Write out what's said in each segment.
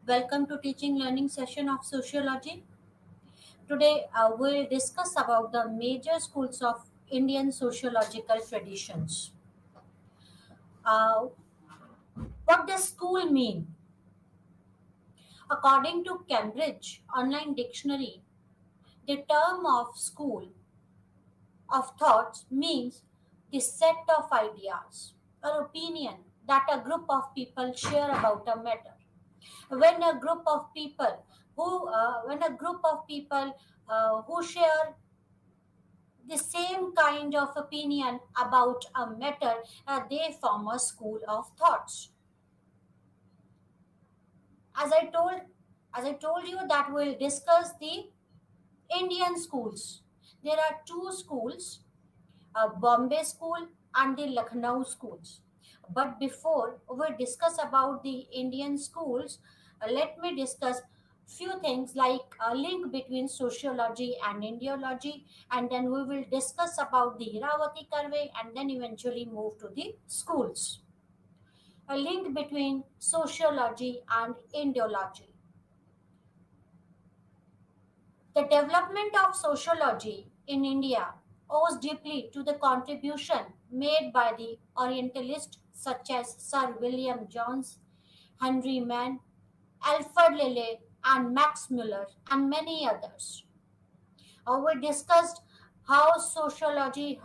Welcome to teaching learning session of sociology. Today we'll discuss about the major schools of Indian sociological traditions. Uh, what does school mean? According to Cambridge Online Dictionary, the term of school of thoughts means the set of ideas or opinion that a group of people share about a matter. When a group of people who share the same kind of opinion about a matter, they form a school of thoughts. As I told, as I told you that we'll discuss the Indian schools. There are two schools, Bombay School and the Lucknow schools. But before we discuss about the Indian schools, let me discuss few things like a link between sociology and Indiology, and then we will discuss about the Iravati Karve and then eventually move to the schools. A link between sociology and Indiology. The development of sociology in India owes deeply to the contribution made by the Orientalists such as Sir William Jones, Henry Mann, Alfred Lilly, and Max Muller, and many others. We discussed how sociology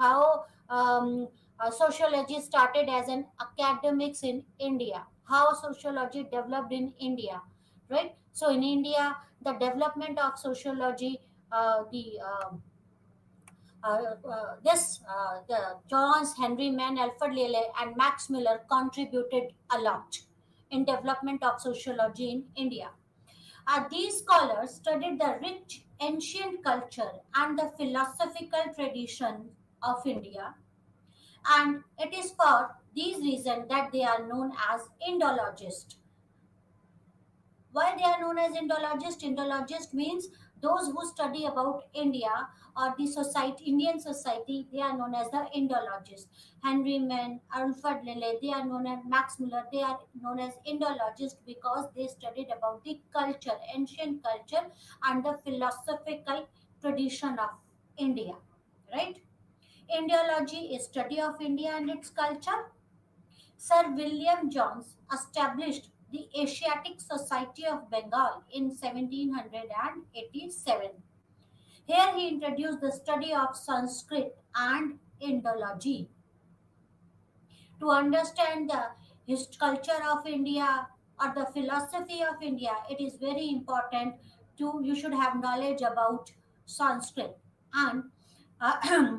started as an academics in India, how sociology developed in India, right? So in India, the development of sociology, the the Johns, Henry Mann, Alfred Lilly, and Max Muller contributed a lot in development of sociology in India. These scholars studied the rich ancient culture and the philosophical tradition of India, and it is for these reasons that they are known as Indologists. Why they are known as Indologists? Indologist means those who study about India or the society, Indian society, they are known as the Indologists. Henry Mann, Alfred Lilly, they are known as Max Muller, they are known as Indologists because they studied about the culture, ancient culture, and the philosophical tradition of India. Right? Indiology is study of India and its culture. Sir William Jones established the Asiatic Society of Bengal in 1787. Here he introduced the study of Sanskrit and Indology. To understand the culture of India or the philosophy of India, it is very important to you should have knowledge about Sanskrit. And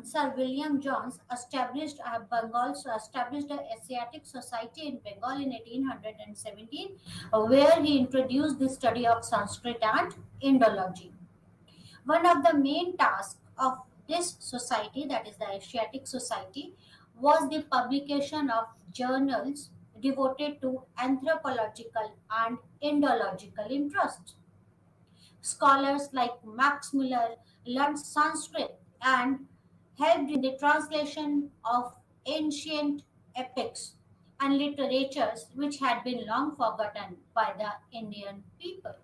Sir William Jones established the Asiatic Society in Bengal in 1817, where he introduced the study of Sanskrit and Indology. One of the main tasks of this society, that is the Asiatic Society, was the publication of journals devoted to anthropological and Indological interests. Scholars like Max Muller learned Sanskrit and helped in the translation of ancient epics and literatures which had been long forgotten by the Indian people.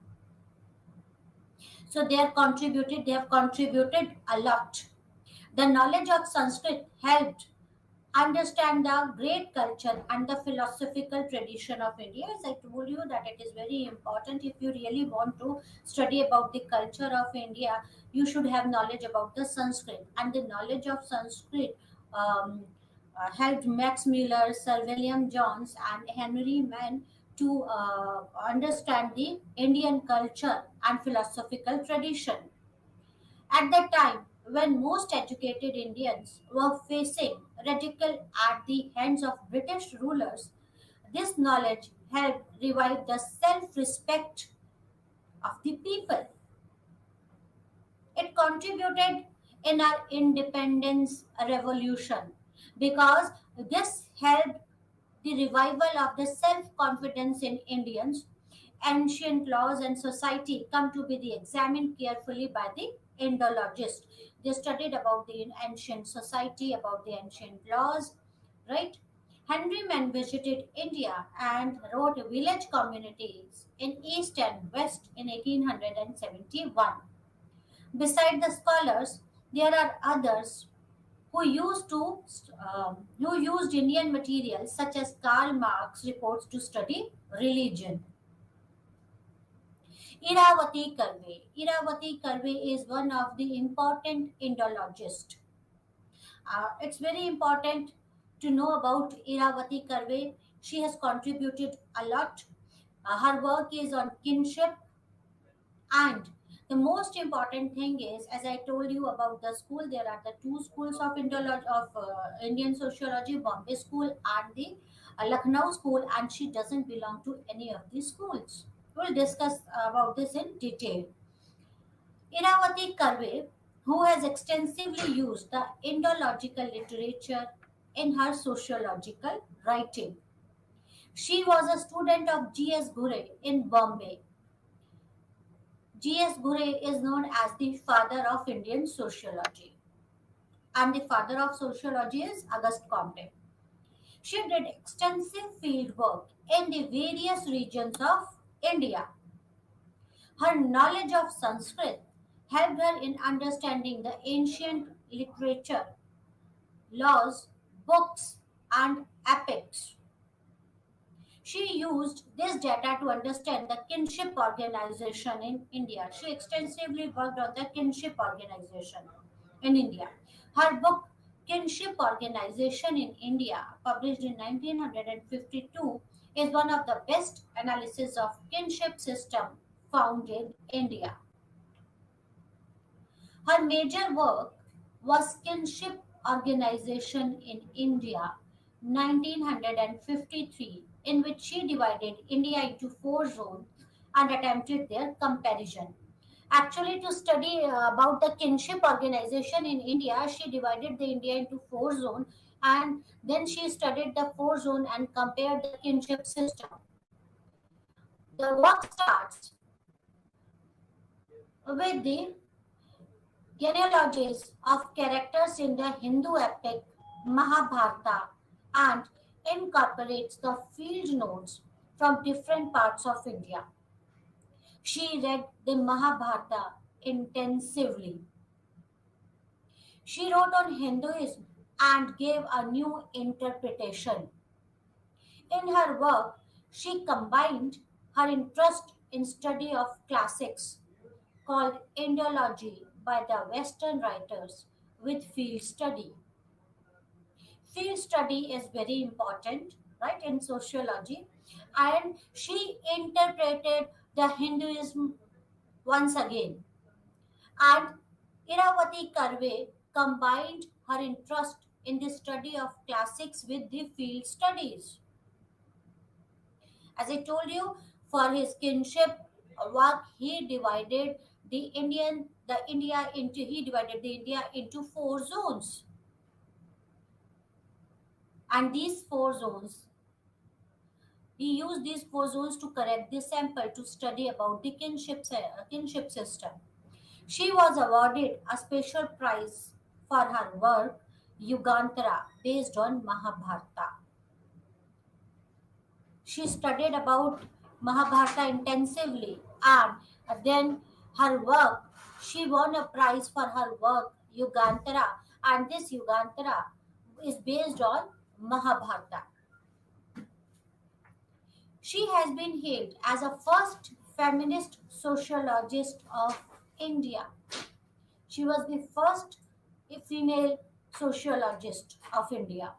So they have contributed a lot. The knowledge of Sanskrit helped understand the great culture and the philosophical tradition of India. As I told you that it is very important if you really want to study about the culture of India, you should have knowledge about the Sanskrit. And the knowledge of Sanskrit um, helped Max Muller, Sir William Jones, and Henry Mann to understand the Indian culture and philosophical tradition. At that time, when most educated Indians were facing ridicule at the hands of British rulers, this knowledge helped revive the self respect of the people. It contributed in our independence revolution because this helped the revival of the self confidence in Indians. Ancient laws and society come to be the examined carefully by the Indologist. They studied about the ancient society, about the ancient laws, right? Henryman visited India and wrote village communities in East and West in 1871. Beside the scholars, there are others who used Indian materials such as Karl Marx reports to study religion. Iravati Karve. Iravati Karve is one of the important Indologists. It's very important to know about Iravati Karve. She has contributed a lot. Her work is on kinship, and the most important thing is, as I told you about the school, there are the two schools of Indian sociology, Bombay School and the Lucknow School, and she doesn't belong to any of these schools. We'll discuss about this in detail. Iravati Karve, who has extensively used the Indological literature in her sociological writing. She was a student of G.S. Ghurye in Bombay. G.S. Ghurye is known as the father of Indian sociology, and the father of sociology is Auguste Comte. She did extensive field work in the various regions of India. Her knowledge of Sanskrit helped her in understanding the ancient literature, laws, books, and epics. She used this data to understand the kinship organization in India. She extensively worked on the kinship organization in India. Her book, Kinship Organization in India, published in 1952, is one of the best analysis of kinship system found in India. Her major work was Kinship Organization in India, 1953, in which she divided India into four zones and attempted their comparison. Actually, to study about the kinship organization in India, she divided the India into four zones, and then she studied the four zone and compared the kinship system. The work starts with the genealogies of characters in the Hindu epic Mahabharata and incorporates the field notes from different parts of India. She read the Mahabharata intensively. She wrote on Hinduism and gave a new interpretation. In her work, she combined her interest in study of classics called Indology by the Western writers with field study. Field study is very important, right, in sociology, and she interpreted the Hinduism once again. And Iravati Karve combined her interest in the study of classics with the field studies. As I told you, for his kinship work, he divided the India into four zones. And these four zones, he used these four zones to correct the sample to study about the kinship system. She was awarded a special prize for her work, Yugantara, based on Mahabharata. She studied about Mahabharata intensively, and then her work, she won a prize for her work, Yugantara, and this Yugantara is based on Mahabharata. She has been hailed as a first feminist sociologist of India. She was the first female sociologist of India.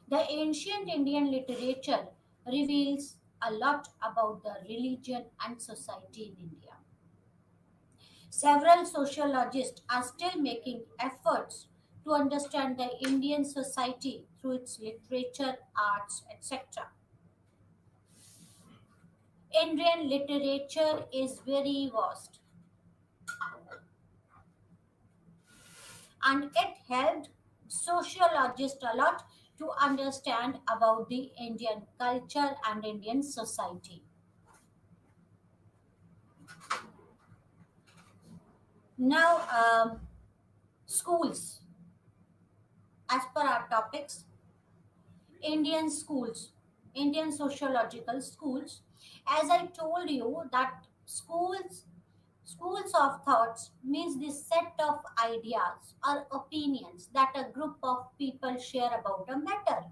The ancient Indian literature reveals a lot about the religion and society in India. Several sociologists are still making efforts to understand the Indian society through its literature, arts, etc. Indian literature is very vast, and it helped sociologists a lot to understand about the Indian culture and Indian society. Now, schools, as per our topics, Indian schools, Indian sociological schools. As I told you, that schools of thoughts means the set of ideas or opinions that a group of people share about a matter.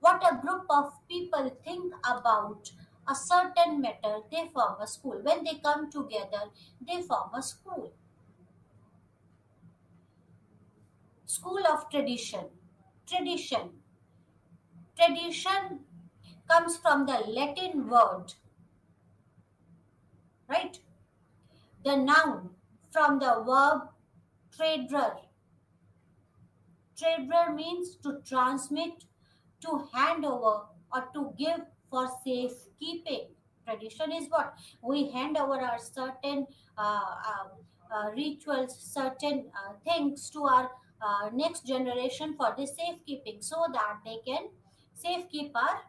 What a group of people think about a certain matter, they form a school. When they come together, they form a school. School of tradition. Tradition. Tradition comes from the Latin word, right? The noun from the verb trader. Trader means to transmit, to hand over, or to give for safekeeping. Tradition is what? We hand over our certain rituals, certain things to our next generation for the safekeeping so that they can safekeep our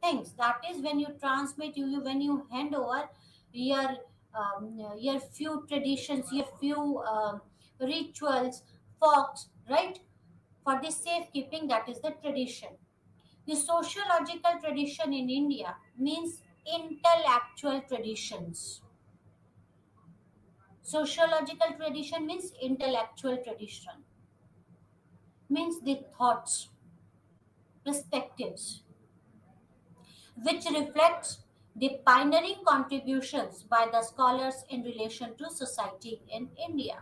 things. That is when you transmit, when you hand over your your few traditions, your few rituals, folks, right? For the safekeeping, that is the tradition. The sociological tradition in India means intellectual traditions. Sociological tradition means intellectual tradition, means the thoughts, perspectives, which reflects the pioneering contributions by the scholars in relation to society in India.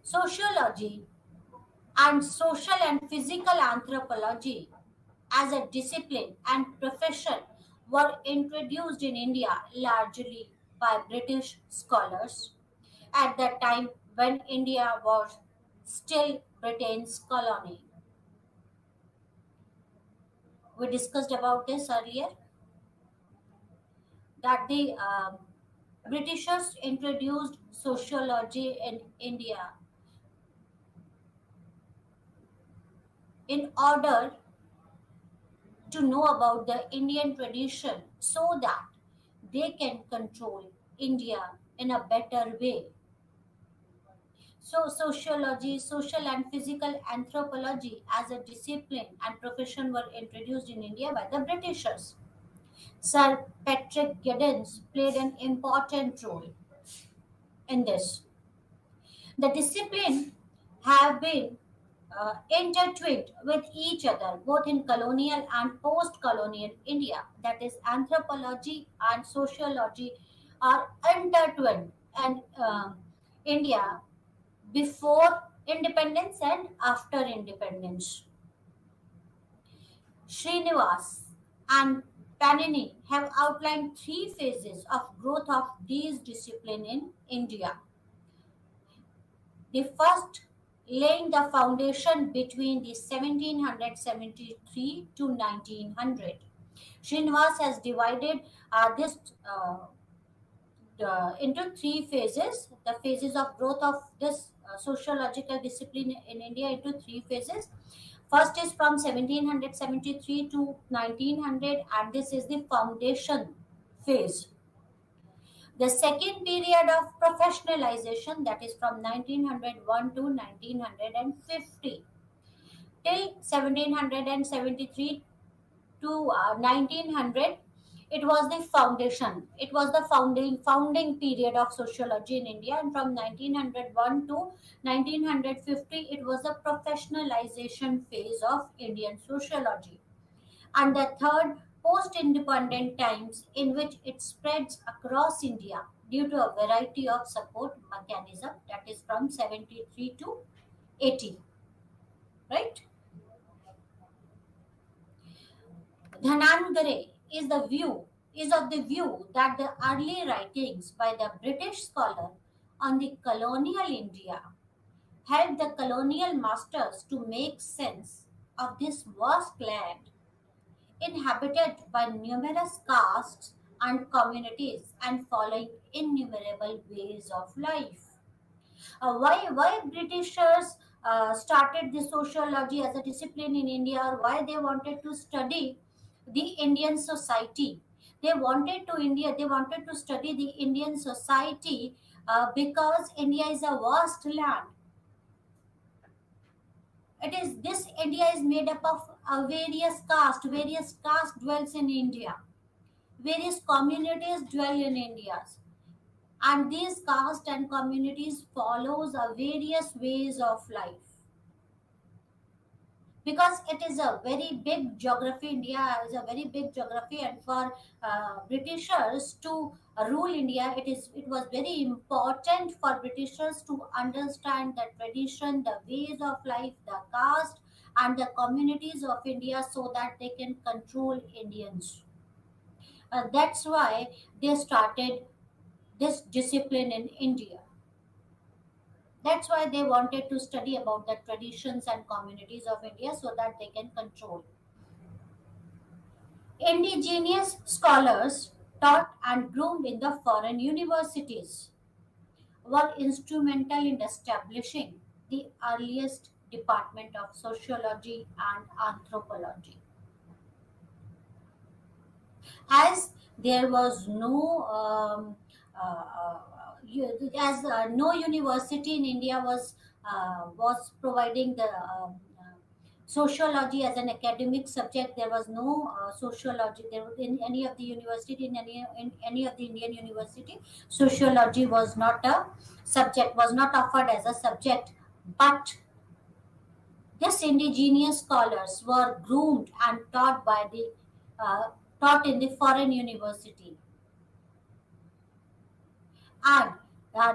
Sociology and social and physical anthropology as a discipline and profession were introduced in India largely by British scholars at the time when India was still Britain's colony. We discussed about this earlier, that the Britishers introduced sociology in India in order to know about the Indian tradition so that they can control India in a better way. So, sociology, social and physical anthropology as a discipline and profession were introduced in India by the Britishers. Sir Patrick Giddens played an important role in this. The discipline have been intertwined with each other both in colonial and post-colonial India. That is, anthropology and sociology are intertwined and India before independence and after independence. Srinivas and Panini have outlined three phases of growth of these disciplines in India. The first, laying the foundation between the 1773 to 1900. Srinivas has divided this into three phases. The phases of growth of this sociological discipline in India into three phases. First is from 1773 to 1900, and this is the foundation phase. The second period of professionalization, that is from 1901 to 1950 till 1773 to 1900, it was the foundation, it was the founding period of sociology in India, and from 1901 to 1950 it was the professionalization phase of Indian sociology. And the third, post independent times, in which it spreads across India due to a variety of support mechanism, that is from 73 to 80, right? Dhanangare is of the view that the early writings by the British scholar on the colonial India helped the colonial masters to make sense of this vast land inhabited by numerous castes and communities and following innumerable ways of life. Why Britishers started the sociology as a discipline in India, or why they wanted to study the Indian society? They wanted to study the Indian society because India is a vast land. It is this India is made up of various castes. Various castes dwells in India. Various communities dwell in India, and these castes and communities follows a various ways of life, because it is a very big geography. India is a very big geography, and for Britishers to rule India, it was very important for Britishers to understand the tradition, the ways of life, the caste and the communities of India, so that they can control Indians. That's why they started this discipline in India. That's why they wanted to study about the traditions and communities of India, so that they can control. Indigenous scholars taught and groomed in the foreign universities were instrumental in establishing the earliest department of sociology and anthropology. As there was no as no university in India was providing the sociology as an academic subject. There was no sociology there in any of the university, in any of the Indian university. Sociology was not a subject, was not offered as a subject, but these indigenous scholars were groomed and uh, taught in the foreign university, and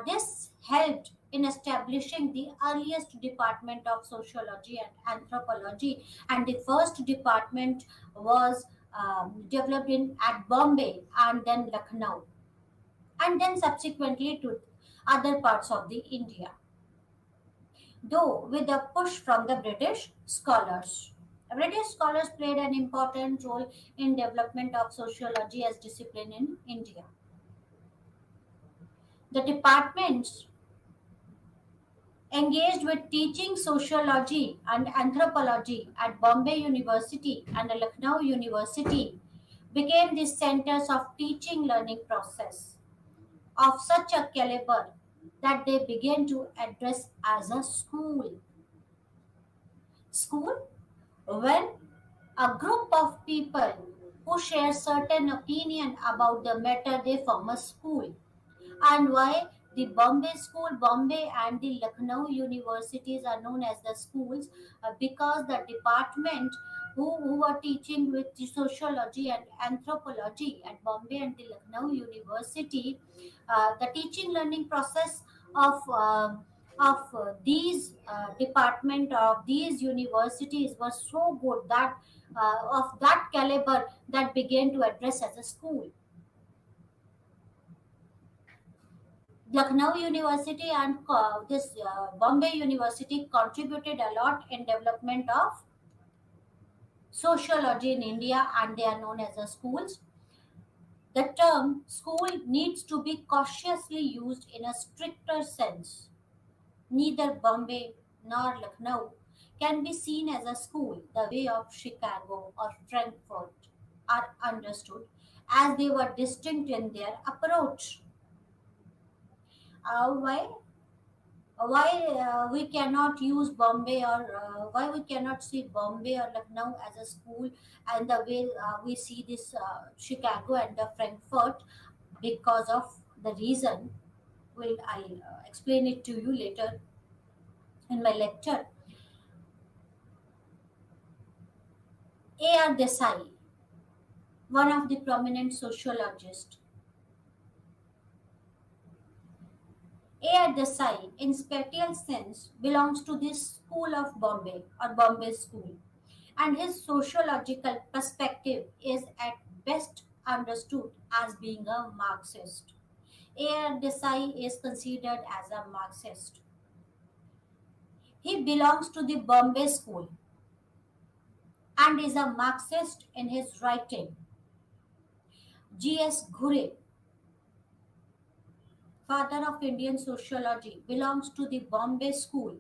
this helped in establishing the earliest department of sociology and anthropology. And the first department was developed in at Bombay and then Lucknow, and then subsequently to other parts of the India, though with a push from the British scholars. British scholars played an important role in development of sociology as discipline in India. The departments engaged with teaching sociology and anthropology at Bombay University and Lucknow University became the centers of teaching learning process of such a caliber that they began to address as a school. School, when a group of people who share certain opinion about the matter, they form a school. And why the Bombay School, Bombay and the Lucknow universities are known as the schools? Because the department who are teaching with the sociology and anthropology at Bombay and the Lucknow University, the teaching learning process of these department of these universities was so good, that of that caliber, that began to address as a school. Lucknow University and this Bombay University contributed a lot in development of sociology in India, and they are known as the schools. The term school needs to be cautiously used in a stricter sense. Neither Bombay nor Lucknow can be seen as a school the way of Chicago or Frankfurt are understood, as they were distinct in their approach. Why we cannot use Bombay, or why we cannot see Bombay or Lucknow as a school, and the way we see this Chicago and the Frankfurt? Because of the reason, will I'll explain it to you later in my lecture. A.R. Desai, one of the prominent sociologists, A.R. Desai, in spatial sense, belongs to this school of Bombay or Bombay school, and his sociological perspective is at best understood as being a Marxist. A.R. Desai is considered as a Marxist. He belongs to the Bombay school and is a Marxist in his writing. G.S. Ghure, father of Indian sociology, belongs to the Bombay school,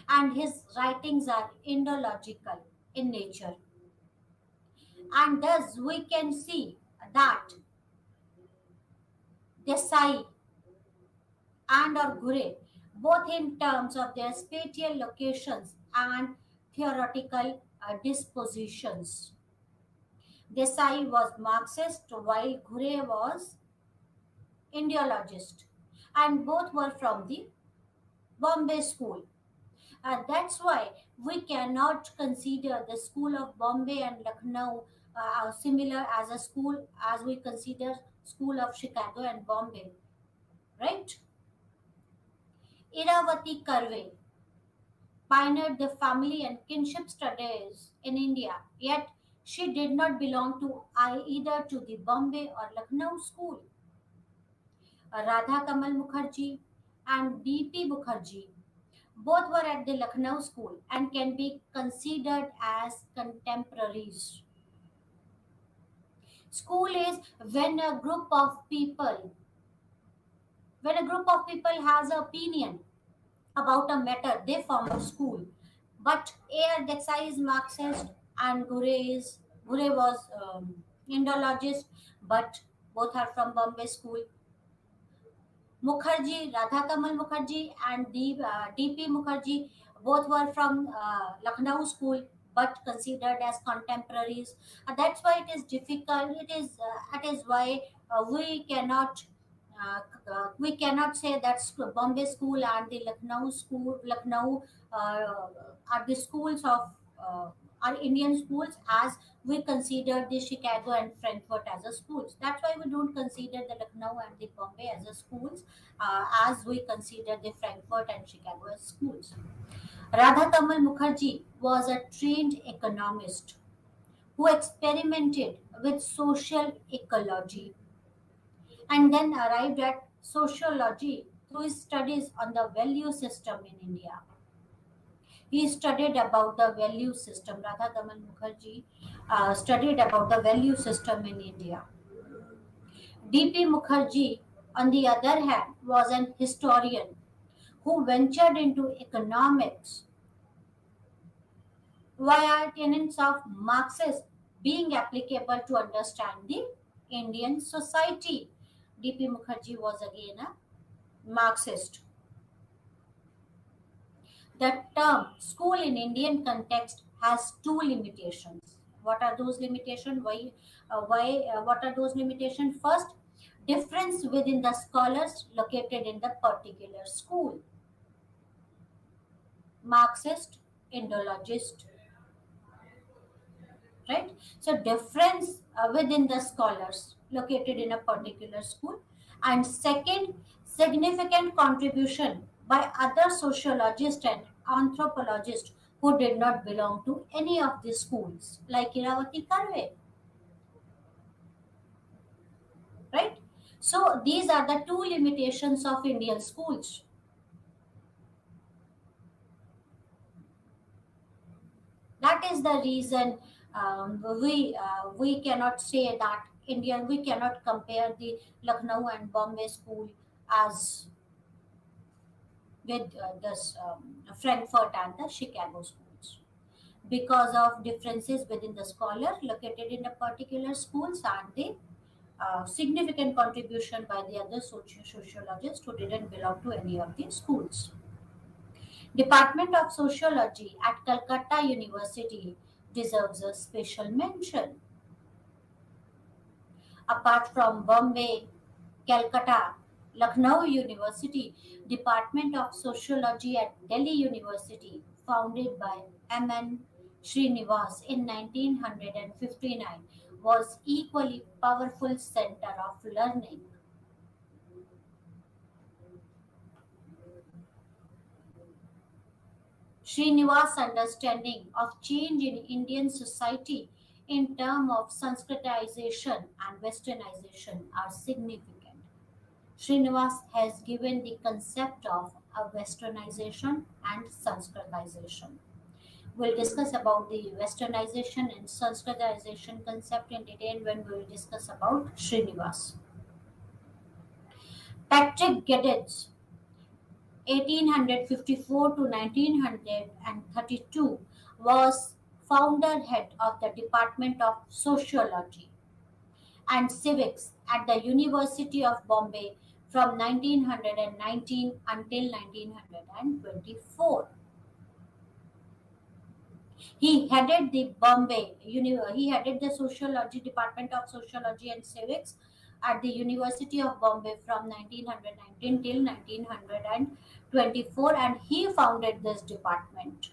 and his writings are Indological in nature. And thus we can see that Desai and or Gure, both in terms of their spatial locations and theoretical dispositions. Desai was Marxist while Gure was Indiologist, and both were from the Bombay School. And that's why we cannot consider the School of Bombay and Lucknow similar as a school as we consider School of Chicago and Bombay, right? Iravati Karve pioneered the family and kinship studies in India, yet she did not belong to either to the Bombay or Lucknow school. Radha Kamal Mukherjee and B.P. Mukherjee both were at the Lucknow school and can be considered as contemporaries. School is when a group of people has an opinion about a matter, they form a school. But A.R. Desai is Marxist and Gure was Indologist, but both are from Bombay School. Mukherjee, Radha Kamal Mukherjee and D.P. Mukherjee both were from Lucknow school but considered as contemporaries. That's why it is difficult. It is why we cannot say that Bombay school and the Lucknow are the schools of are Indian schools as we consider the Chicago and Frankfurt as a schools. That's why we don't consider the Lucknow and the Bombay as a schools as we consider the Frankfurt and Chicago as schools. Radha Kamal Mukherjee was a trained economist who experimented with social ecology and then arrived at sociology through his studies on the value system in India. He studied about the value system. Radha Kamal Mukherjee studied about the value system in India. D.P. Mukherjee, on the other hand, was an historian who ventured into economics via tenets of Marxism being applicable to understand the Indian society. D.P. Mukherjee was again a Marxist. The term school in Indian context has two limitations. What are those limitations? What are those limitations? First, difference within the scholars located in the particular school. Marxist, Indologist, right? So difference within the scholars located in a particular school. And second, significant contribution by other sociologists and anthropologists who did not belong to any of these schools, like Iravati Karve, right? So these are the two limitations of Indian schools. That is the reason we cannot say that Indian we cannot compare the Lucknow and Bombay school as with this Frankfurt and the Chicago schools because of differences within the scholar located in a particular schools and the significant contribution by the other sociologists who didn't belong to any of the schools. Department of Sociology at Calcutta University deserves a special mention. Apart from Bombay, Calcutta, Lucknow University, Department of Sociology at Delhi University, founded by M.N. Srinivas in 1959, was equally powerful center of learning. Srinivas' understanding of change in Indian society in terms of Sanskritization and Westernization are significant. Srinivas has given the concept of a Westernization and Sanskritization. We'll discuss about the Westernization and Sanskritization concept in detail when we will discuss about Srinivas. Patrick Geddes 1854 to 1932 was founder head of the Department of Sociology and Civics at the University of Bombay from 1919 until 1924. He headed the sociology department of sociology and civics at the University of Bombay from 1919 till 1924, and he founded this department.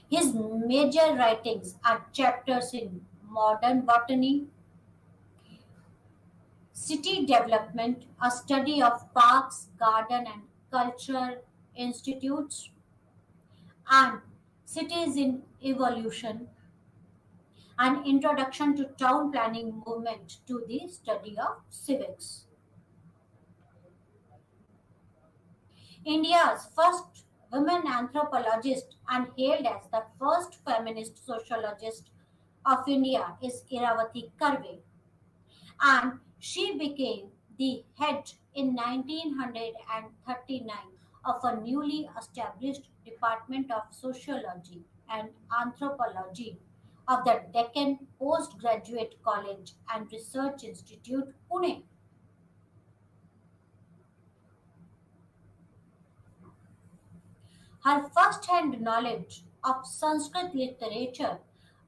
His major writings are chapters in modern botany, city development, a study of parks, garden and culture institutes, and cities in evolution, an introduction to town planning movement to the study of civics. India's first women anthropologist and hailed as the first feminist sociologist of India is Iravati Karve, and she became the head in 1939 of a newly established Department of Sociology and Anthropology of the Deccan Postgraduate College and Research Institute, Pune. Her first-hand knowledge of Sanskrit literature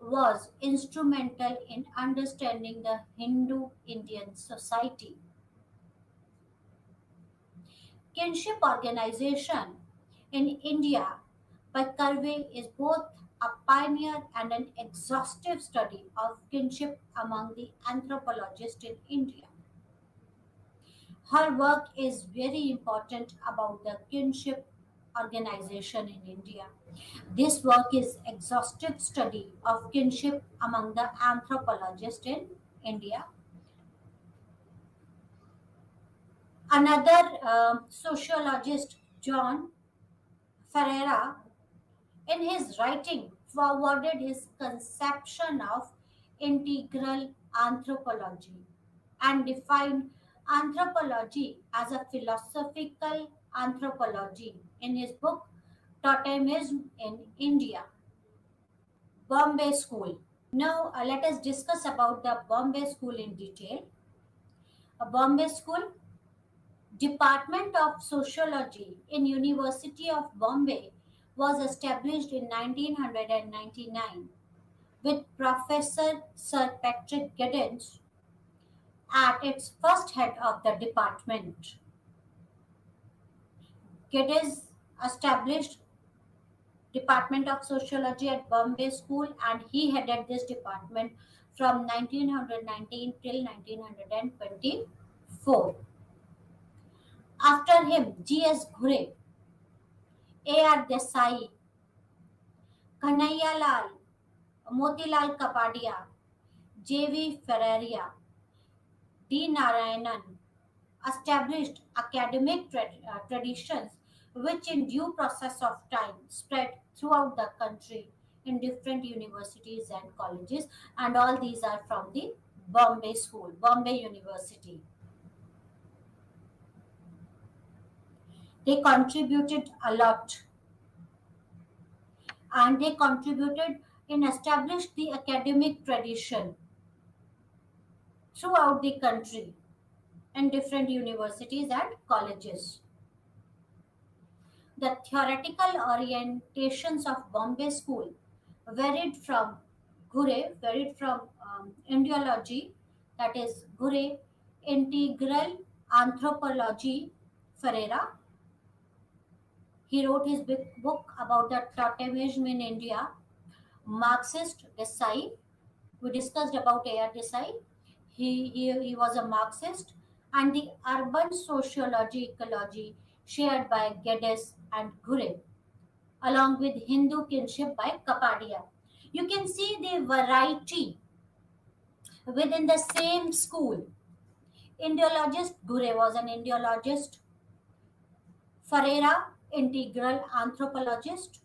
was instrumental in understanding the Hindu Indian society. Kinship organization in India by Karve is both a pioneer and an exhaustive study of kinship among the anthropologists in India. Her work is very important about the kinship organization in India. This work is exhaustive study of kinship among the anthropologists in India. Another sociologist, John Ferreira, in his writing, forwarded his conception of integral anthropology and defined anthropology as a philosophical anthropology in his book Totemism in India, Bombay School. Now let us discuss about the Bombay School in detail. A Bombay School Department of Sociology in University of Bombay was established in 1999 with Professor Sir Patrick Giddens at its first head of the department. Giddens established Department of Sociology at Bombay School, and he headed this department from 1919 till 1924. After him, G.S. Ghure, A.R. Desai, Kanhaiya Motilal Kapadia, J.V. Ferreira, D. Narayanan established academic traditions which in due process of time spread throughout the country in different universities and colleges, and all these are from the Bombay School, Bombay University. They contributed a lot, and they contributed in established the academic tradition throughout the country in different universities and colleges. The theoretical orientations of Bombay School varied from Indiology, that is Ghure, integral anthropology, Ferreira. He wrote his big book about the totemism in India, Marxist Desai. We discussed about A.R. Desai. He was a Marxist, and the urban sociology ecology shared by Geddes and Ghure, along with Hindu kinship by Kapadia. You can see the variety within the same school. Indiologist Ghure was an Indiologist, Ferreira, integral anthropologist,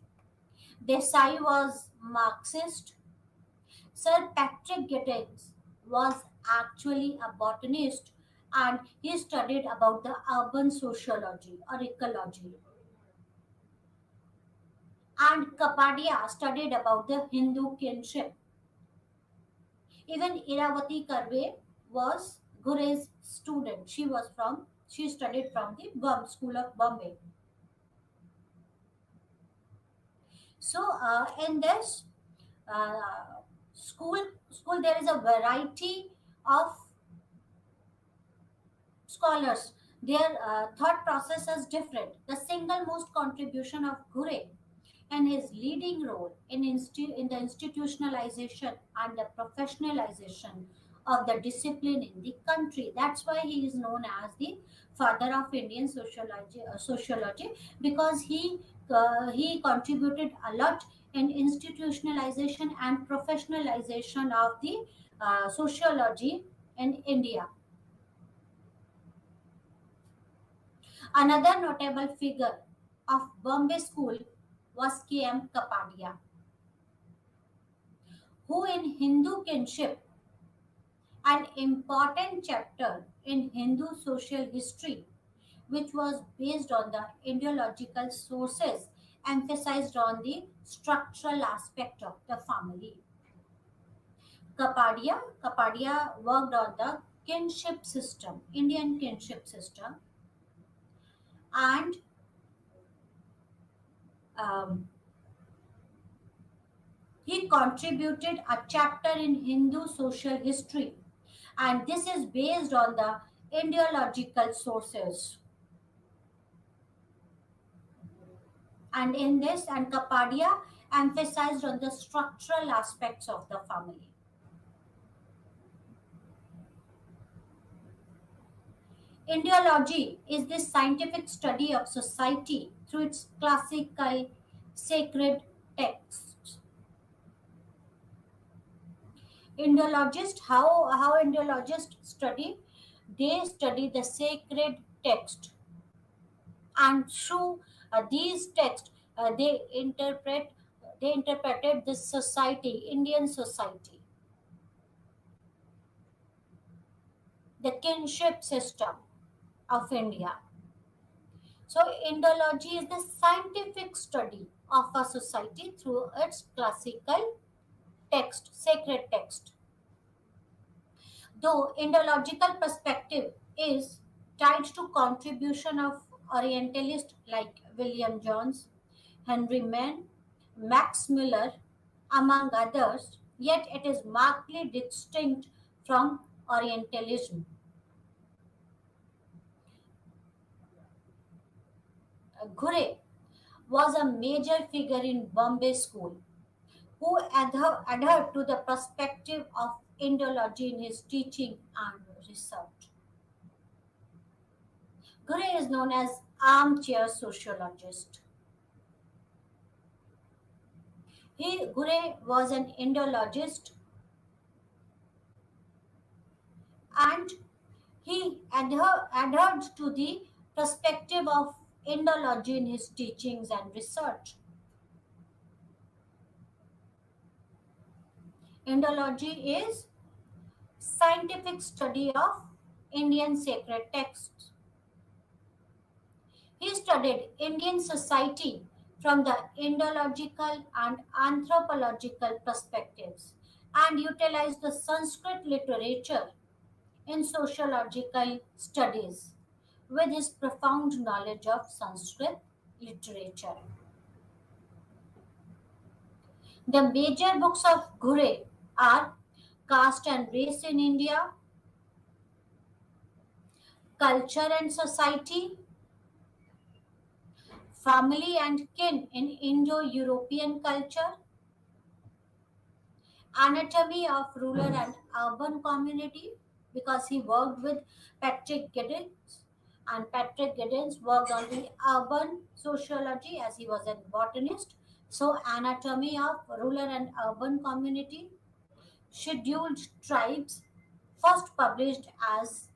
Desai was Marxist, Sir Patrick Giddens was actually a botanist, and he studied about the urban sociology or ecology. And Kapadia studied about the Hindu kinship. Even Iravati Karve was Ghure's student. She studied from the School of Bombay. So in this uh, school there is a variety of scholars. Their thought process is different. The single most contribution of Ghure and his leading role in the institutionalization and the professionalization of the discipline in the country. That's why he is known as the father of Indian sociology, because he contributed a lot in institutionalization and professionalization of the sociology in India. Another notable figure of Bombay School was K.M. Kapadia, who in Hindu kinship, an important chapter in Hindu social history, which was based on the ideological sources, emphasized on the structural aspect of the family. Kapadia worked on the kinship system, Indian kinship system, and um, he contributed a chapter in Hindu social history, and this is based on the ideological sources. And in this, and Kapadia emphasized on the structural aspects of the family. Ideology is the scientific study of society through its classical sacred texts. How Indologists study? They study the sacred text, and through these texts they interpreted the society, Indian society, the kinship system of India. So Indology is the scientific study of a society through its classical text, sacred text. Though Indological perspective is tied to contribution of Orientalists like William Jones, Henry Mann, Max Muller, among others, yet it is markedly distinct from Orientalism. Ghure was a major figure in Bombay School who adhered to the perspective of Indology in his teaching and research. Ghure is known as armchair sociologist. Ghure was an Indologist, and he adhered to the perspective of Indology in his teachings and research. Indology is scientific study of Indian sacred texts. He studied Indian society from the Indological and anthropological perspectives and utilized the Sanskrit literature in sociological studies with his profound knowledge of Sanskrit literature. The major books of Ghure are Caste and Race in India, Culture and Society, Family and Kin in Indo European Culture, Anatomy of Rural and Urban Community, because he worked with Patrick Giddens, and Patrick Giddens worked on the urban sociology as he was a botanist. So, Anatomy of Rural and Urban Community, Scheduled Tribes, first published as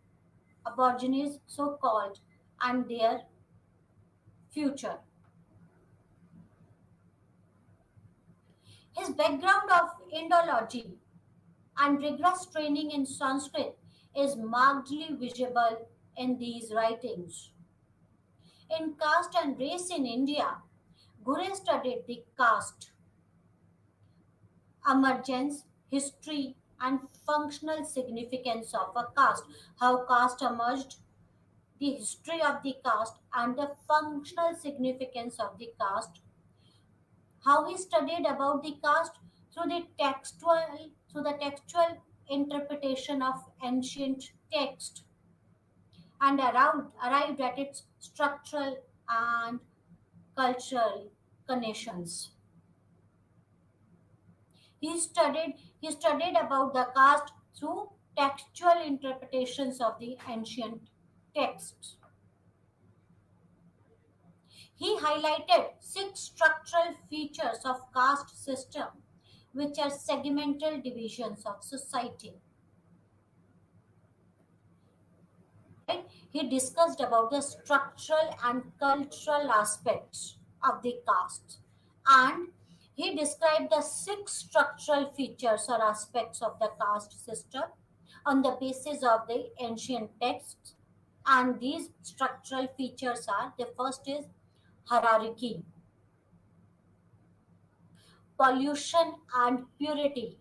Aborigines, so called, and their future. His background of Indology and rigorous training in Sanskrit is markedly visible in these writings. In Caste and Race in India, Gure studied the caste, emergence, history, and functional significance of a caste, how caste emerged, the history of the caste, and the functional significance of the caste, how he studied about the caste through the textual interpretation of ancient text, and arrived at its structural and cultural connections. He studied about the caste through textual interpretations of the ancient texts. He highlighted six structural features of caste system, which are segmental divisions of society. Right? He discussed about the structural and cultural aspects of the caste, and he described the six structural features or aspects of the caste system on the basis of the ancient texts. And these structural features are: the first is hierarchy, pollution, and purity.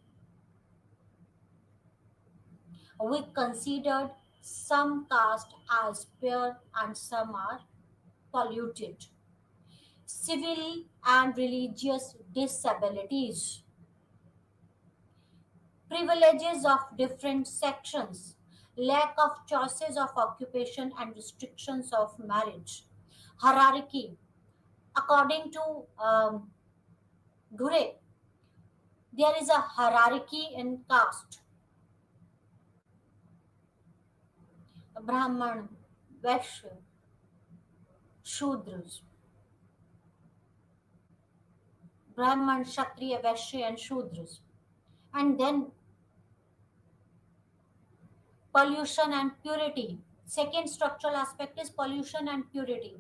We considered some caste as pure and some are polluted. Civil and religious disabilities, privileges of different sections, lack of choices of occupation, and restrictions of marriage. Hierarchy, according to Gure, there is a hierarchy in caste: Brahman, Vaishya, Shudras. Brahman, Kshatriya, Vaishya, and Shudras. And then pollution and purity. Second structural aspect is pollution and purity.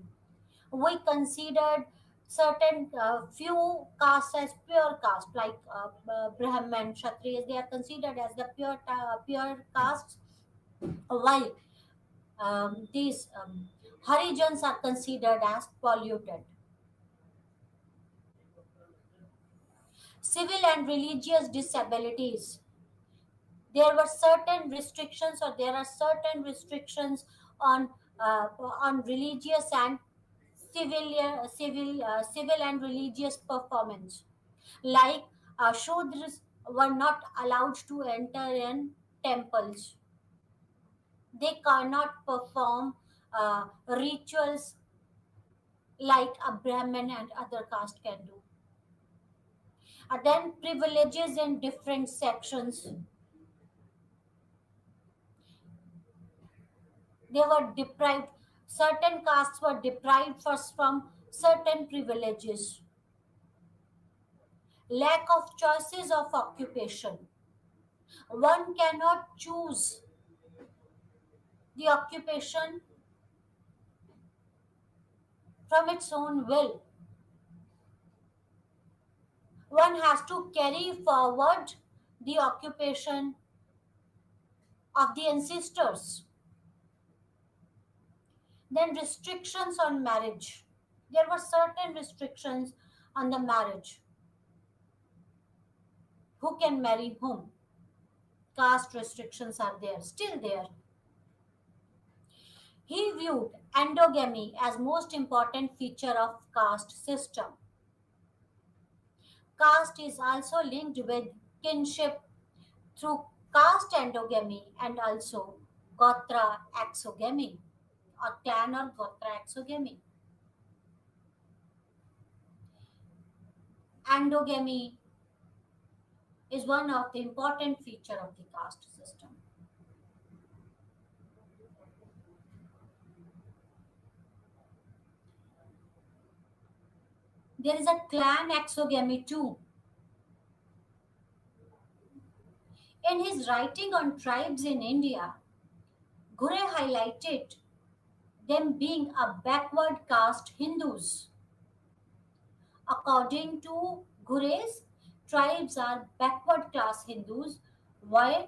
We considered certain few castes as pure caste, like Brahman, Kshatriyas. They are considered as the pure castes, while these Harijans are considered as polluted. Civil and religious disabilities. There are certain restrictions on religious and civil and religious performance, like Shudras were not allowed to enter in temples. They cannot perform rituals like a Brahmin and other caste can do. And then privileges in different sections. They were deprived. Certain castes were deprived first from certain privileges. Lack of choices of occupation. One cannot choose the occupation from its own will. One has to carry forward the occupation of the ancestors. Then restrictions on marriage. There were certain restrictions on the marriage. Who can marry whom? Caste restrictions are there, still there. He viewed endogamy as most important feature of caste system. Caste is also linked with kinship through caste endogamy and also Gotra exogamy, or clan or Gotra exogamy. Endogamy is one of the important feature of the caste system. There is a clan exogamy too. In his writing on tribes in India, Gure highlighted them being a backward caste Hindus. According to Gure's, tribes are backward class Hindus. Why?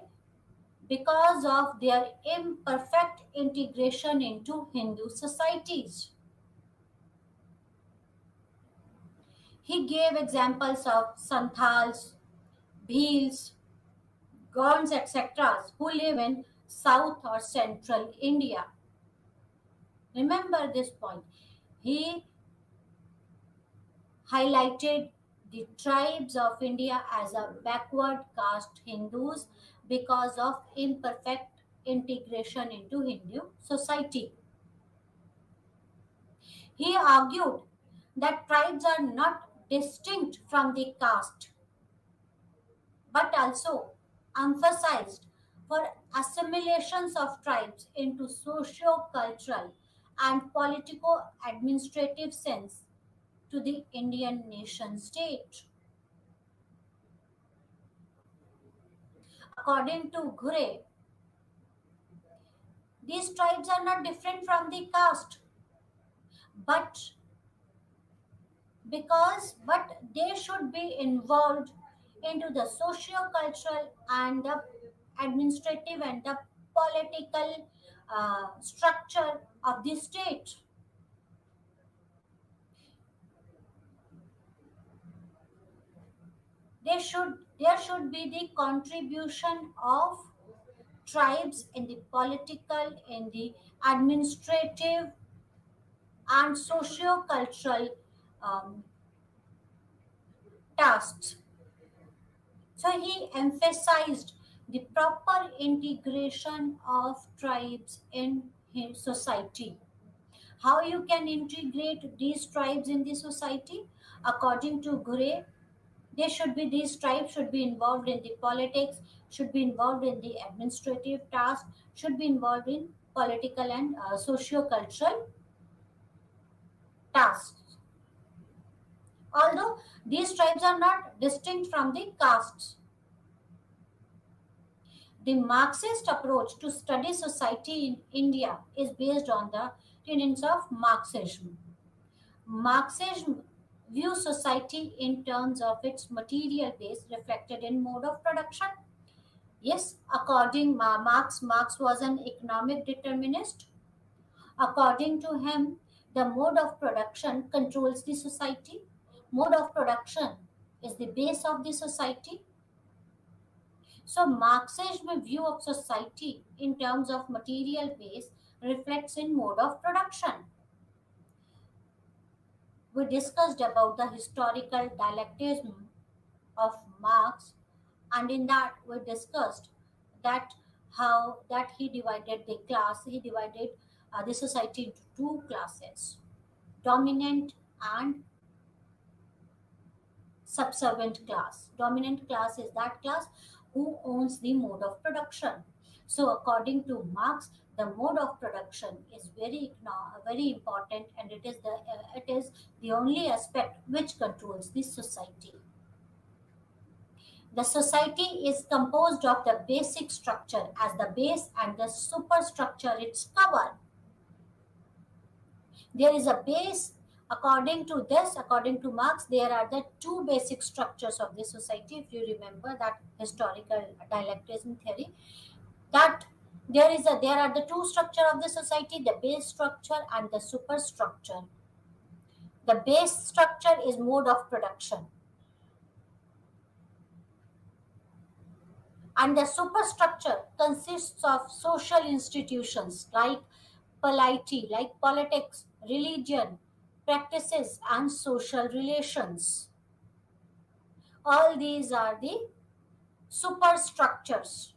Because of their imperfect integration into Hindu societies. He gave examples of Santals, Bhils, Gonds, etc., who live in South or Central India. Remember this point. He highlighted the tribes of India as a backward caste Hindus because of imperfect integration into Hindu society. He argued that tribes are not distinct from the caste but also emphasized for assimilations of tribes into socio-cultural and politico-administrative sense to the Indian nation state. According to Ghure, these tribes are not different from the caste, but but they should be involved into the socio-cultural and the administrative and the political structure of the state. There should be the contribution of tribes in the political, in the administrative and socio-cultural um, tasks. So he emphasized the proper integration of tribes in his society. How you can integrate these tribes in the society? According to Gure, these tribes should be involved in the politics, should be involved in the administrative tasks, should be involved in political and socio-cultural tasks. Although these tribes are not distinct from the castes, the Marxist approach to study society in India is based on the tenets of Marxism. Marxism views society in terms of its material base reflected in mode of production. Yes, according Marx was an economic determinist. According to him, the mode of production controls the society. Mode of production is the base of the society. So Marxism view of society in terms of material base reflects in mode of production. We discussed about the historical dialectism of Marx, and in that we discussed that how that he divided the society into two classes, dominant and subservient class. Dominant class is that class who owns the mode of production. So, according to Marx, the mode of production is very important, and it is the only aspect which controls the society. The society is composed of the basic structure as the base and the superstructure its cover. There is a base. According to Marx, there are the two basic structures of the society. If you remember that historical dialectism theory, that there are the two structure of the society: the base structure and the superstructure. The base structure is mode of production, and the superstructure consists of social institutions like polity, like politics, religion, practices, and social relations. All these are the superstructures.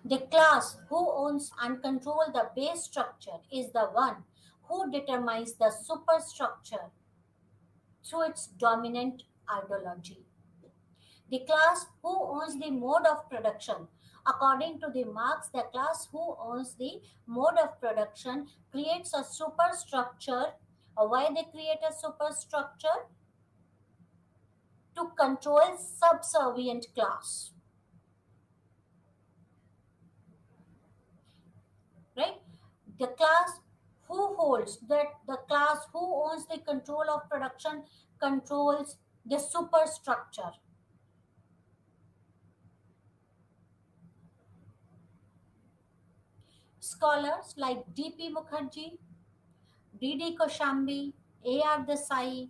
The class who owns and controls the base structure is the one who determines the superstructure through its dominant ideology. The class who owns the mode of production. According to the Marx, the class who owns the mode of production creates a superstructure. Why they create a superstructure? To control subservient class. Right? The class who holds that the class who owns the control of production controls the superstructure. Scholars like D.P. Mukherjee, D.D. Koshambi, A.R. Desai,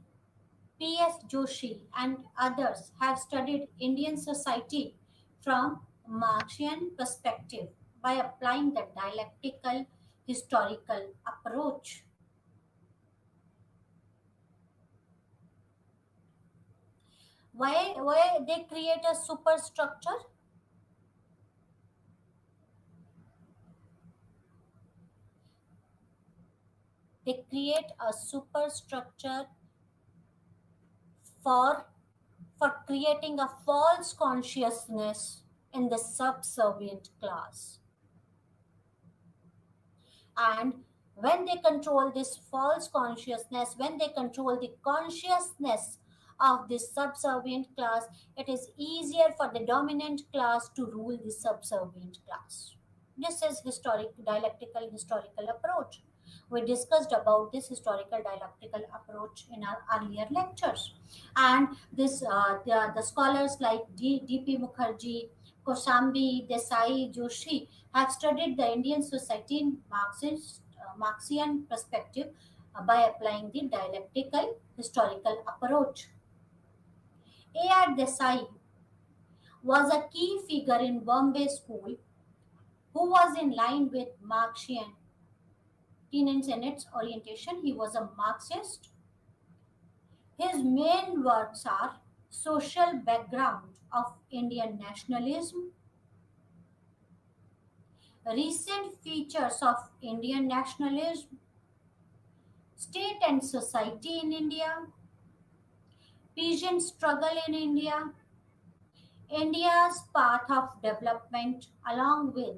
P.S. Joshi and others have studied Indian society from Marxian perspective by applying the dialectical historical approach. Why they create a superstructure? They create a superstructure for creating a false consciousness in the subservient class. And when they control this false consciousness, when they control the consciousness of this subservient class, it is easier for the dominant class to rule the subservient class. This is historical approach. We discussed about this historical dialectical approach in our earlier lectures, and the scholars like D.P. Mukherjee, Kosambi, Desai, Joshi have studied the Indian society in Marxian perspective by applying the dialectical historical approach. A.R. Desai was a key figure in Bombay School who was in line with Marxian tenets in its orientation. He was a Marxist. His main works are Social Background of Indian Nationalism, Recent Features of Indian Nationalism, State and Society in India, Peasant Struggle in India, India's Path of Development, along with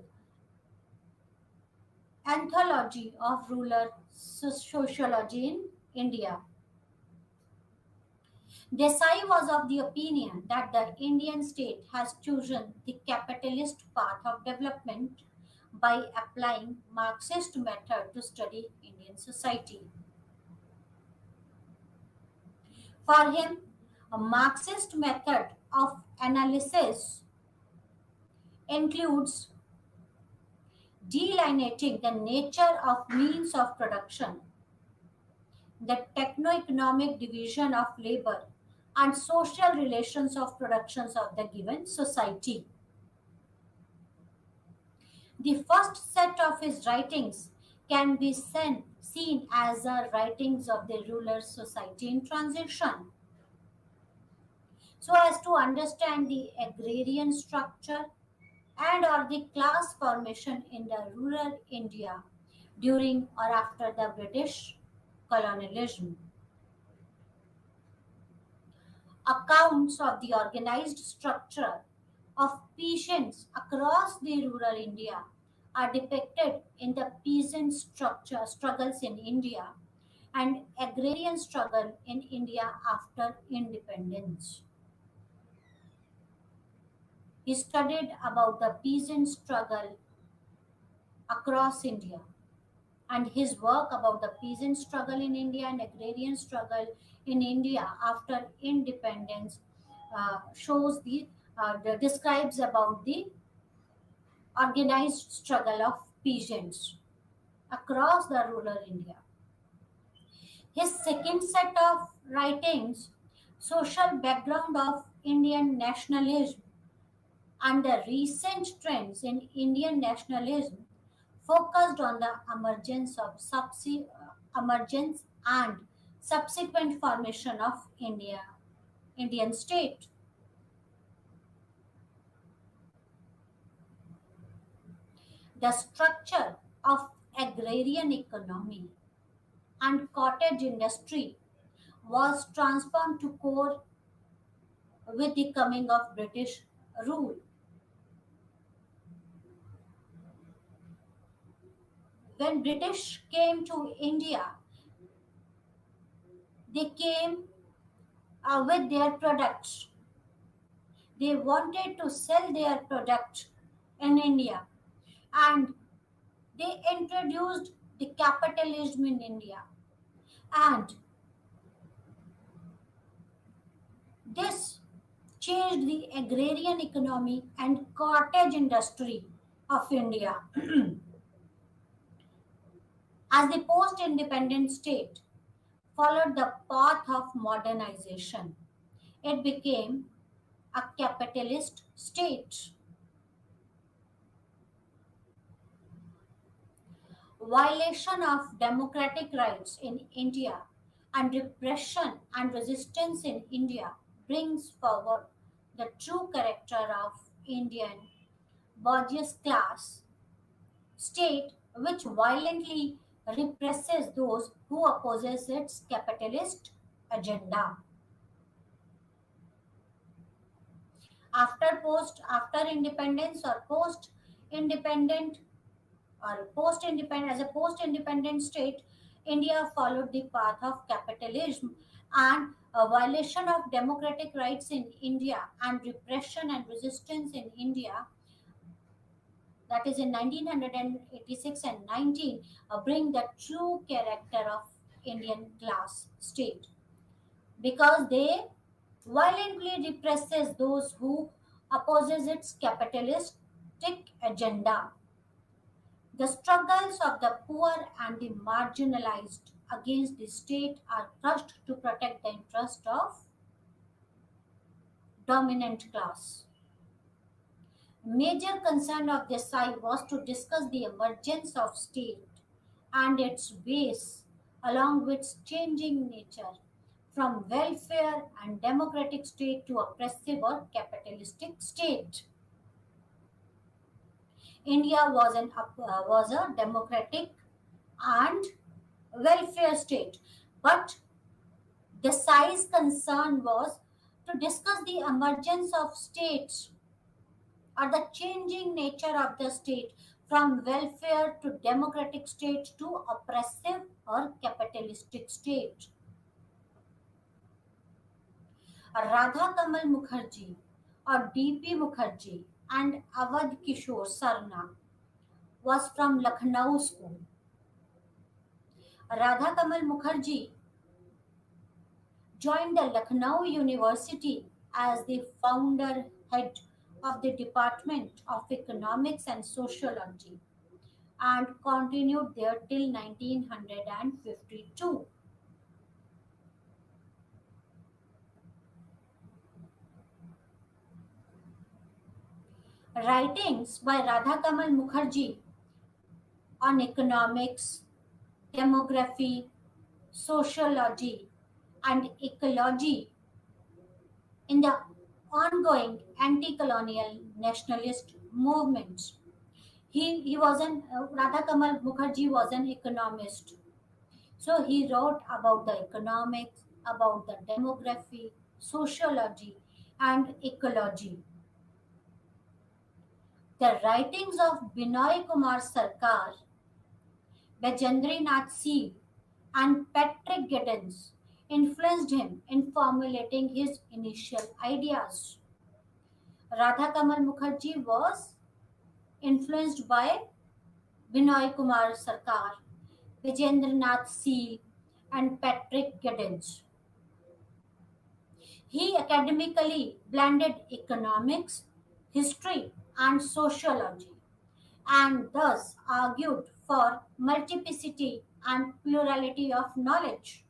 Anthology of Rural Sociology in India. Desai was of the opinion that the Indian state has chosen the capitalist path of development by applying Marxist method to study Indian society. For him, a Marxist method of analysis includes delineating the nature of means of production, the techno-economic division of labor, and social relations of productions of the given society. The first set of his writings can be seen as the writings of the ruler society in transition, so as to understand the agrarian structure and or the class formation in the rural India during or after the British colonialism. Accounts of the organized structure of peasants across the rural India are depicted in the peasant structure struggles in India and agrarian struggle in India after independence. He studied about the peasant struggle across India, and his work about the peasant struggle in India and agrarian struggle in India after independence shows describes about the organized struggle of peasants across the rural India. His second set of writings, Social Background of Indian Nationalism and the Recent Trends in Indian Nationalism, focused on the emergence and subsequent formation of Indian state. The structure of agrarian economy and cottage industry was transformed to core with the coming of British rule. When British came to India, they came with their products. They wanted to sell their product in India, and they introduced the capitalism in India. And this changed the agrarian economy and cottage industry of India. As the post independent state, followed the path of modernization. It became a capitalist state. Violation of democratic rights in India and repression and resistance in India brings forward the true character of Indian bourgeois class state which violently represses those who opposes its capitalist agenda. After independence or post independent or post independent as a post independent state, India followed the path of capitalism and a violation of democratic rights in India and repression and resistance in India, that is in 1986 and 19, bring the true character of Indian class state because they violently represses those who opposes its capitalistic agenda. The struggles of the poor and the marginalized against the state are crushed to protect the interest of dominant class. Major concern of Desai was to discuss the emergence of state and its base along with its changing nature from welfare and democratic state to oppressive or capitalistic state. India was a democratic and welfare state, but the size concern was to discuss the emergence of states or the changing nature of the state from welfare to democratic state to oppressive or capitalistic state. Radha Kamal Mukherjee or D.P. Mukherjee and Awadh Kishore Sarna was from Lucknow school. Radha Kamal Mukherjee joined the Lucknow University as the founder head of the Department of Economics and Sociology and continued there till 1952. Writings by Radha Kamal Mukherjee on economics, demography, sociology, and ecology in the ongoing anti-colonial nationalist movements. He was an Radha Kamal Mukherjee was an economist, so he wrote about the economics, about the demography, sociology, and ecology. The writings of Binoy Kumar Sarkar, Bajendri Nath Seeth, and Patrick Giddens influenced him in formulating his initial ideas. Radha Kamal Mukherjee was influenced by Binoy Kumar Sarkar, Vijendra Nath Seeth, and Patrick Giddens. He academically blended economics, history, and sociology, and thus argued for multiplicity and plurality of knowledge.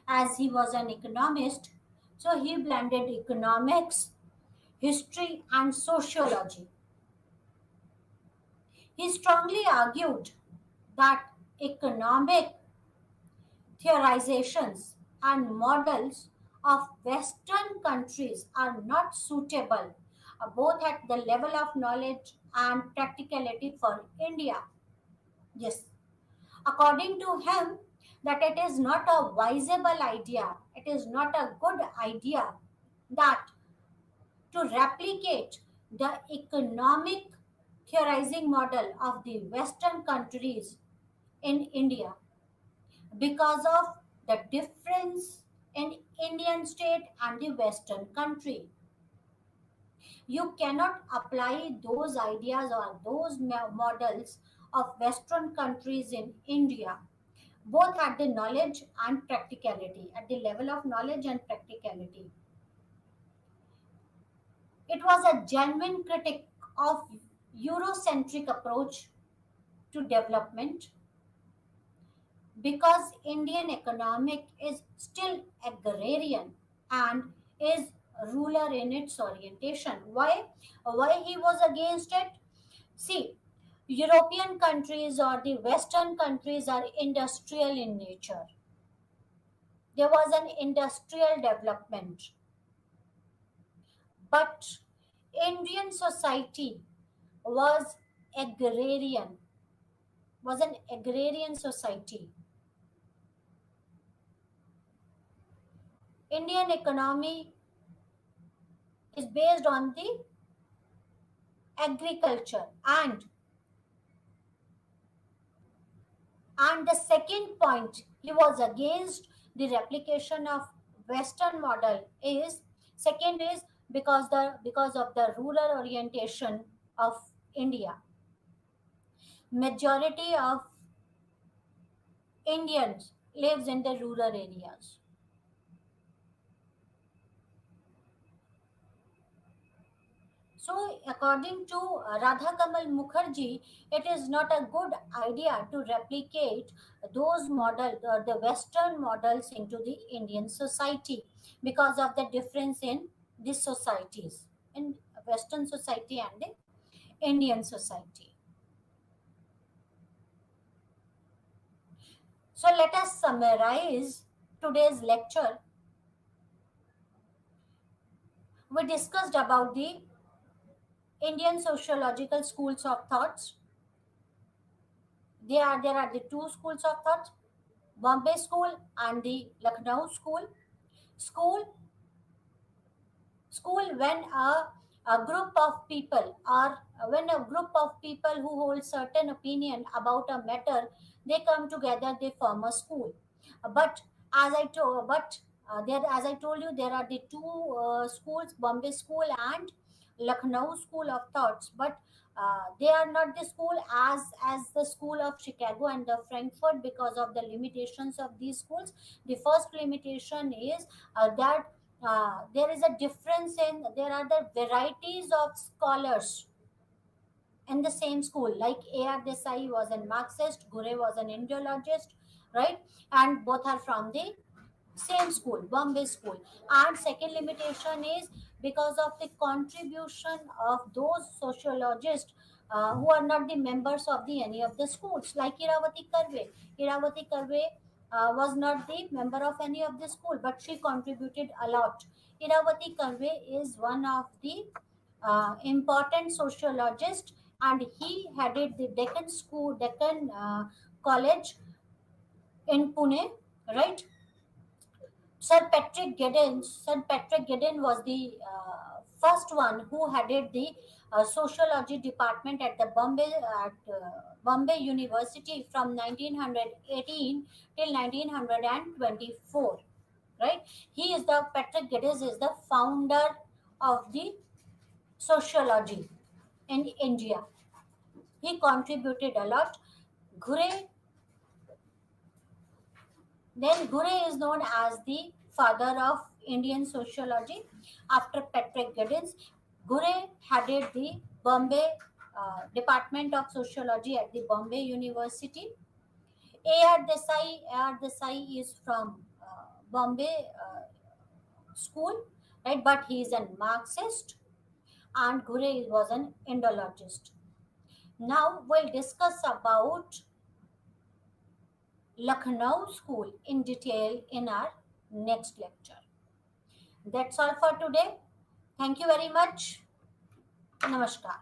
As he was an economist, so he blended economics, history, and sociology. He strongly argued that economic theorizations and models of Western countries are not suitable both at the level of knowledge and practicality for India. Yes, according to him, that it is not a viable idea, it is not a good idea that to replicate the economic theorizing model of the Western countries in India because of the difference in Indian state and the Western country. You cannot apply those ideas or those models of Western countries in India, both at the knowledge and practicality, at the level of knowledge and practicality. It was a genuine critic of Eurocentric approach to development because Indian economic is still agrarian and is ruler in its orientation. Why? Why he was against it? See, European countries or the Western countries are industrial in nature. There was an industrial development, but Indian society was agrarian, was an agrarian society. Indian economy is based on the agriculture, and the second point he was against the replication of Western model is second is because of the rural orientation of India. Majority of Indians lives in the rural areas. So, according to Radha Kamal Mukherjee, it is not a good idea to replicate those models or the Western models into the Indian society because of the difference in the societies, in Western society and the Indian society. So, let us summarize today's lecture. We discussed about the Indian sociological schools of thoughts. There are the two schools of thought, Bombay School and the Lucknow School. School School when a group of people or when a group of people who hold certain opinion about a matter, they come together, they form a school. But as I told you, there are the two schools, Bombay School and Lucknow School of Thoughts. But they are not the school as the school of Chicago and the Frankfurt because of the limitations of these schools. The first limitation is that there is a difference in there are the varieties of scholars in the same school. Like A.R. Desai was a Marxist, Gure was an Indologist, right? And both are from the same school, Bombay School. And second limitation is because of the contribution of those sociologists who are not the members of the any of the schools, like Iravati Karve. Iravati Karve was not the member of any of the school, but she contributed a lot. Iravati Karve is one of the important sociologist, and he headed the Deccan College in Pune, right? Sir Patrick Giddens was the first one who headed the sociology department at the Bombay University from 1918 till 1924. Right? He is the Patrick Giddens is the founder of the sociology in India. He contributed a lot. Gure Then Gure is known as the father of Indian sociology. After Patrick Giddens, Gure headed the Bombay Department of Sociology at the Bombay University. A.R. Desai is from Bombay school, right? But he is a Marxist, and Gure was an Indologist. Now we'll discuss about Lucknow School in detail in our next lecture. That's all for today. Thank you very much. Namaskar.